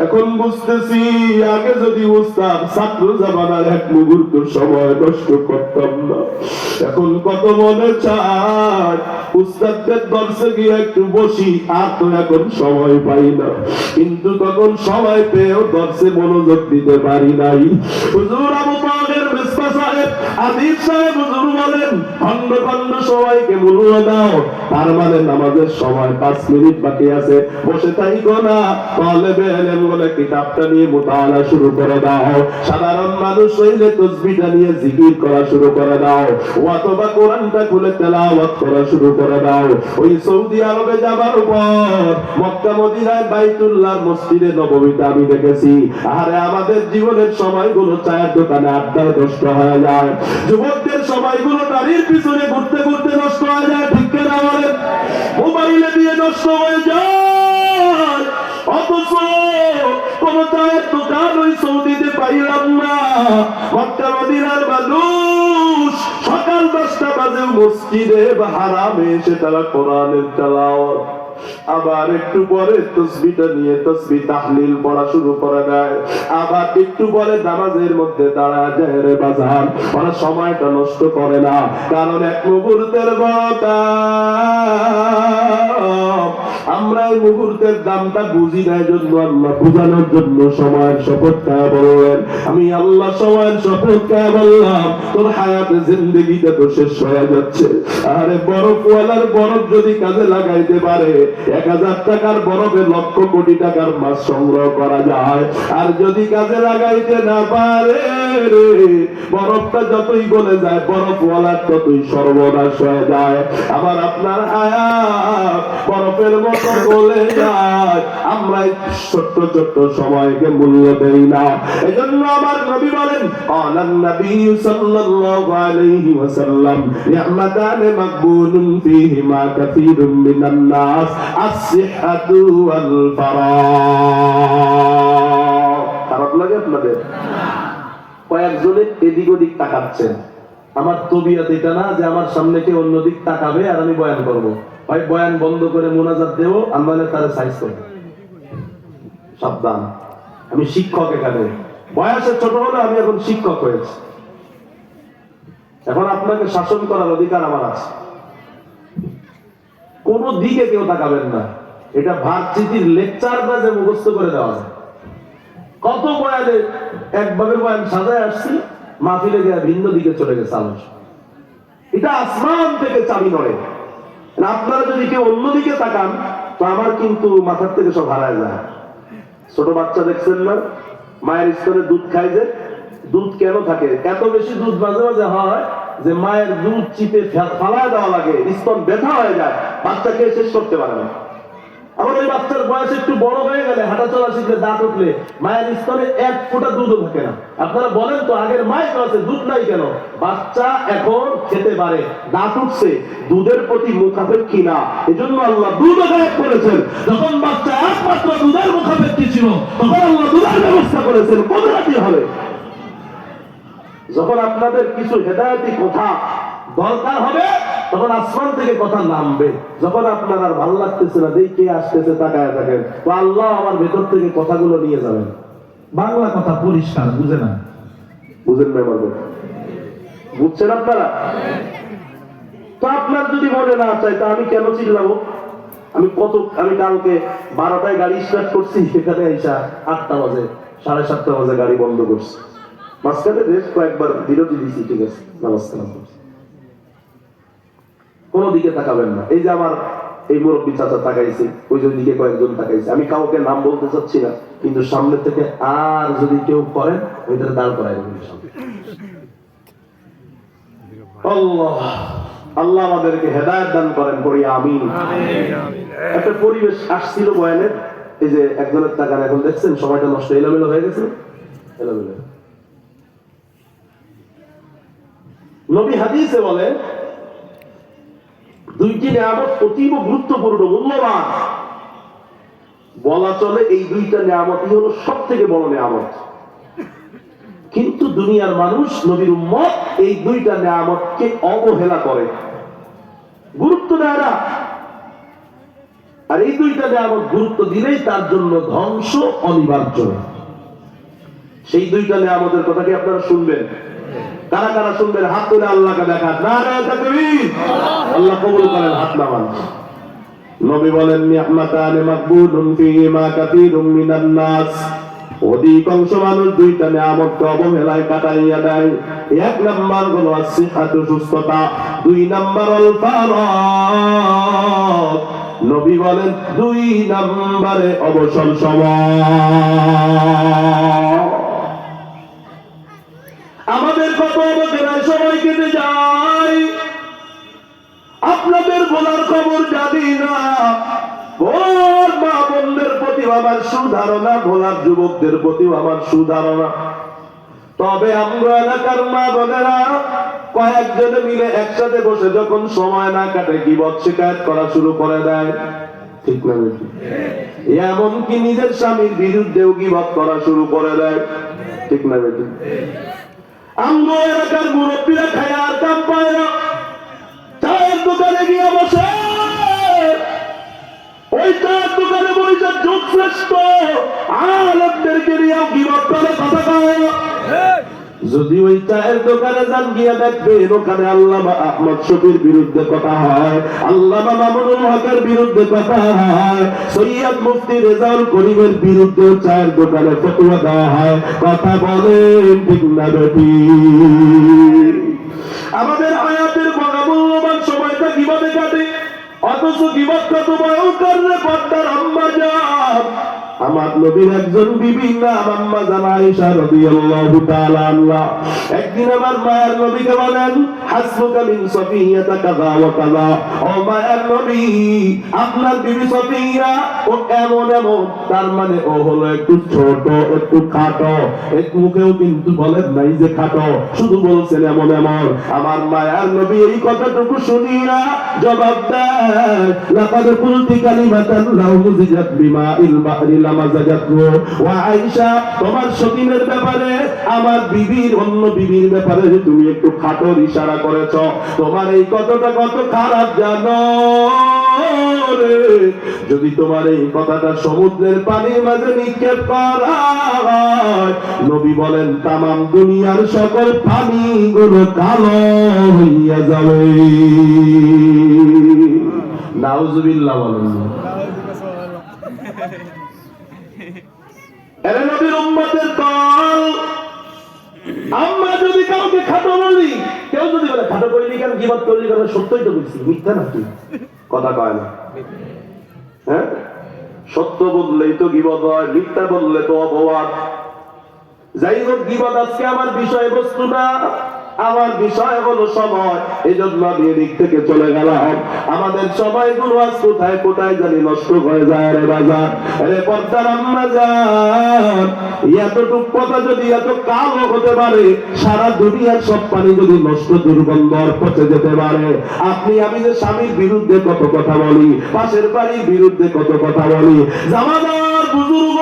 এখন বুঝতেছি আগে যদি বুঝতাম ছাত্র জামানার এক মুহূর্ত সময় নষ্ট করতাম না। এখন কত মনে চায় উস্তাদদের দর্শে গিয়ে একটু বসি, আর তো এখন সময় পাই না। কিন্তু তখন সময় পেয়েও দর্শে মনোযোগ দিতে পারি নাই। হুজুর আবু তাহের মিসবাহ সাহেব আদিব সাহেব হুজুর বলেন খন্ড খন্ড সবাইকে মনোযোগ দাও, তার মানে নামাজের সময় 5 মিনিট বাকি আছে, বসে থাইকো না, তালেবে ইলম বলে কিতাবটা নিয়ে মুতাআলা শুরু করে দাও। সাধারণ মানুষ হইলে তাসবিহটা নিয়ে জিকির করা শুরু করে দাও, অথবা কোরআনটা খুলে তেলাওয়াত করা শুরু করে দাও। ওই সৌদি আরবে যাবার পর মক্কা মদিনায় বাইতুল্লাহ মসজিদে নববীতে আমি দেখেছি, আরে আমাদের জীবনের সময়গুলো চায়ের দোকানে আড্ডায় নষ্ট হয়ে যায়, যুবকদের সময়গুলো গাড়ির পিছনে ঘুরতে ঘুরতে নষ্ট হয়ে যায়, ঠিক কিনা বলেন? মোবাইলে দিয়ে নষ্ট হয়ে যায়। অথচ কোন চায়ের দোকান ওই সৌদিতে পাইলাম না। মক্কা মদিনার মানুষ সকাল 10টা বাজে মসজিদে বা হারামে এসে তারা কোরআনের তেলাওয়াত, আবার একটু পরে তাসবিহটা নিয়ে তাসবিহ তাহলিল পড়া শুরু করে দেয়, আবার একটু পরে নামাজের মধ্যে দাঁড়ায় যায় রে বাজার। ওরা সময়টা নষ্ট করে না, কারণ এক মুহূর্তের বড়টা আমরা এই মুহূর্তের দামটা বুঝি না। জন্য আল্লাহ বুঝানোর জন্য সময়ের শপথ খায় বললেন, আমি আল্লাহ সময়ের শপথ খায় বললাম তোর হায়াতে জিন্দেগিটা তো শেষ হয়ে যাচ্ছে। আরে বরফওয়ালার বরফ যদি কাজে লাগাইতে পারে 1000 টাকার বরফে লক্ষ কোটি টাকার মাছ সংগ্রহ করা যায়, আর যদি কাজে লাগাইতে না পারে বরফটা যতই গলে যায় বরফওয়ালার ততই সর্বনাশ হয়ে যায়। আবার আপনার হায়াত বরফের মতো গলে যায়, আমরা ছোট্ট ছোট্ট সময়কে মূল্য দেই না। এজন্য আমার নবী বলেন আলান নবী সাল্লাল্লাহু আলাইহি ওয়াসাল্লাম নি'মাতান মাকবুলুন ফীহিমা কাসীরুম মিনান নাস আস-সিহহাতু ওয়াল ফারাগ। খারাপ লাগে আপনাদের? কয়েকজনে এদিক ওদিক তাকাচ্ছেন। আমার তবিয়ত এটা না যে আমার সামনে কেউ অন্যদিক তাকাবে আর আমি বয়ান করব। ভাই বয়ান বন্ধ করে মোনাজাত দেব, আমরা তারে সাইজ করব। সাবধান, আমি শিক্ষক, এখানে বয়সে ছোট হলে আমি এখন শিক্ষক হয়েছি, এখন আপনাকে শাসন করার অধিকার আমার আছে। কোন দিকে কেউ তাকাবেন না। এটা ভার্সিটির লেকচার না যে মুখস্থ করে দেওয়া যায়। কত বয়ানে একভাবে বয়ান সাজায় আসছি, মাহফিলে গিয়ে ভিন্ন দিকে চলে গেছে আলোচনা। এটা আসমান থেকে চাবি নড়ে। আপনারা যদি কেউ অন্যদিকে তাকান তো আমার কিন্তু মাথার থেকে সব হারায় যায়। ছোট বাচ্চা দেখছেন না, মায়ের স্তনে দুধ খায়, যে দুধ কেন থাকে? এত বেশি দুধ মাঝে মাঝে হয় যে মায়ের দুধ চিপে ফালায় দেওয়া লাগে, স্তন ব্যথা হয়ে যায়, বাচ্চাকে শেষ করতে পারে না। আবার ওই বাচ্চার বয়স একটু বড় হয়ে গেলে, হাঁটা চলা শিখলে, দাঁত উঠলে মায়ের স্তনে 1 ফোঁটা দুধও থাকে না। আপনারা বলেন তো আগের মায়ের কাছে দুধ নাই কেন? বাচ্চা এখন খেতে পারে, দাঁত উঠছে, দুধের প্রতি মুখাপেক্ষী না, এজন্য আল্লাহ দুধ গায়েব করেছেন। যখন বাচ্চা একমাত্র দুধের মুখাপেক্ষী ছিল তখন আল্লাহ দুধের ব্যবস্থা করেছেন। কদরাতি হবে যখন আপনাদের কিছু হেদায়েতি কথা দরকার হবে তখন আসমান থেকে কথা নামবে। যখন আপনার আর ভালো লাগতেছে না, দেখে আসতেছে, তাকায় থাকেন, তো আল্লাহ আমার ভেতর থেকে কথাগুলো নিয়ে যাবেন। বাংলা কথা পরিষ্কার, বুঝে না? বুঝেন না আমার কথা? বুঝছেন আপনারা? তো আপনার যদি মনে না চাই তা আমি কেন চিল্লাবো? আমি কালকে 12টায় গাড়ি স্টার্ট করছি, সেখানে আইসা 8টা বাজে, 7:30 বাজে গাড়ি বন্ধ করছি। মাঝখানে বেশ কয়েকবার বিরতি দিছি, ঠিক আছে, নমস্কার। কোন দিকে তাকাবেন না। এই যে আমার এই মুরব্বী চাচা তাকাইছে, ওই যে দিকে কয়েকজন তাকাইছে, আমি কাউকে নাম বলতে চাচ্ছি না, কিন্তু সামনে থেকে আর যদি কেউ করেন ওইটারে দাঁড় করাই দেবেন। আল্লাহ আল্লাহ আমাদেরকে হেদায়েত দান করেন, পড়ি আমিন। একটা পরিবেশ আসছিল বয়ানের, এই যে একজনের তাকান, এখন দেখছেন সময়টা নষ্ট, এলোমেলো হয়ে গেছে, এলোমেলো। নবী হাদিসে বলে 2টি নিয়ামত অতীব গুরুত্বপূর্ণ, মূল্যবান। বলা চলে এই 2টা নিয়ামতই হলো সব থেকে বড় নিয়ামত। কিন্তু দুনিয়ার মানুষ, নবীর উম্মত, এই 2টা নিয়ামতকে অবহেলা করে, গুরুত্ব দেয় না। আর এই দুইটা নিয়ামত গুরুত্ব দিলেই তার জন্য ধ্বংস অনিবার্য। সেই দুইটা নিয়ামতের কথা কি আপনারা শুনবেন? কারা কারা শুনবেন? হাত তুলে আল্লাহকে দেখান। নারে তাকবীর। আল্লাহ কবুল করেন হাত নামান। নবী বলেন নি'মাতানি মাকবুলুন ফীহিমা কাসীরুম মিনান নাস, অধিকাংশ মানুষ দুইটা নিয়ামতকে অবহেলায় কাটাইয়া দেয়। এক নাম্বার হলো আসিহাতু, সুস্থতা। দুই নাম্বার আল ফারাগ। নবী বলেন দুই নাম্বারে অবসর সময়। আমাদের কত অবহেলায় সময় কেটে যায়, আপনাদের বলার খবর জানি না। ভোর মা বোনদের প্রতি আমার সুধারণা, ভোলার যুবকদের প্রতি আমার সুধারণা। তবে আমরা এলাকার মা বোনেরা কয়েকজনে মিলে একসাথে বসে যখন সময় না কাটে গীবত শিকায়ত করা শুরু করে দেয়, ঠিক না বেশি? এমনকি নিজের স্বামীর বিরুদ্ধেও গীবত করা শুরু করে দেয়, ঠিক না বেশি? আমরা এলাকার মুরব্বীরা খায় আর কাম পায় না, চায়ের দোকানে গিয়ে বসে, ওই চায়ের দোকানে বসে যুগ শ্রেষ্ঠ আলেমদেরকে নিয়েও গীবত করে, কথা কয়। যদি ওই চায়ের দোকানে যান গিয়ে দেখবেন ওখানে আল্লামা আহমদ শফির বিরুদ্ধে কথা হয়, আল্লামা মামুনুল হকের বিরুদ্ধে কথা হয়, সৈয়দ মুফতি রেজাউল করিমের বিরুদ্ধে চায়ের দোকানে ফতোয়া দেওয়া হয়। কথা বলেন ঠিক না বেঠিক? আমাদের হায়াতের মূল্যবান সময়টা গীবতে কাটে, অথচ গীবত কত ভয়ঙ্কর রে পর্দার আম্মা জান। আমার নবীর একজন বিবি নাম আম্মা জান আয়েশা রাদিয়াল্লাহু তাআলা আনহা। একদিন আমার মায়ের নবীকে বলেন হাসবুকা মিন সফিয়াতা কাযা ওয়া কাযা, ও মায়ের নবী আপনার বিবি সফিয়া ও এমন এমন, তার মানে ও হলো একটু ছোট, একটু খাটো, একটু মুখেও কিন্তু বলেন নাই যে খাটো, শুধু বলছেন এমন এমন। আমার মায়ের নবী এই কথাটুকু শুনিয়া জবাব দেয় লাকাদ কুলতি কালিমাতান লাউ মুজিজাত বিমাইল বাহরি লামাজাজাতু। ওয়া আয়েশা, তোমার সতীনের ব্যাপারে আমার বিবির অন্য বিবির ব্যাপারে তুমি একটু খাটোর ইশারা করেছো, তোমার এই কথাটা কত খারাপ জানো রে? যদি তোমার এই কথাটা সমুদ্রের পানির মাঝে নিক্ষেপ করা হয়, নবী বলেন তামাম দুনিয়ার সকল পানিগুলো কালো হইয়া যাবে। নাউজুবিল্লাহ বলেন। এরে নবীর উম্মতের দল, আমরা যদি কাউকে খাটো বলি, কেউ যদি বলে খাটো করিনি কেন, গীবত করলি কেন, সত্যই তো বলছি, মিথ্যা নাকি? কথা কয় না। হ্যাঁ, সত্য বললেই তো গীবত হয়, মিথ্যা বললে তো অপবাদ। যাই হোক, গীবত আজকে আমার বিষয়বস্তু না, আমার বিষয় হলো সময়। এই জন্য আমি এদিক থেকে চলে গেলাম। আমাদের সময়গুলো আজ কোথায় কোথায় জানি নষ্ট হয়ে যায় রে বাজার। আরে পর্দার আম্মা জান, এতটুক কথা যদি এত কালো হতে পারে, সারা দুনিয়ার সব পানি যদি নষ্ট দুর্গন্ধ পচে যেতে পারে, আপনি আমি যে স্বামীর বিরুদ্ধে কত কথা বলি, পাশের বাড়ির বিরুদ্ধে কত কথা বলি, জামাদার বুজুর্গ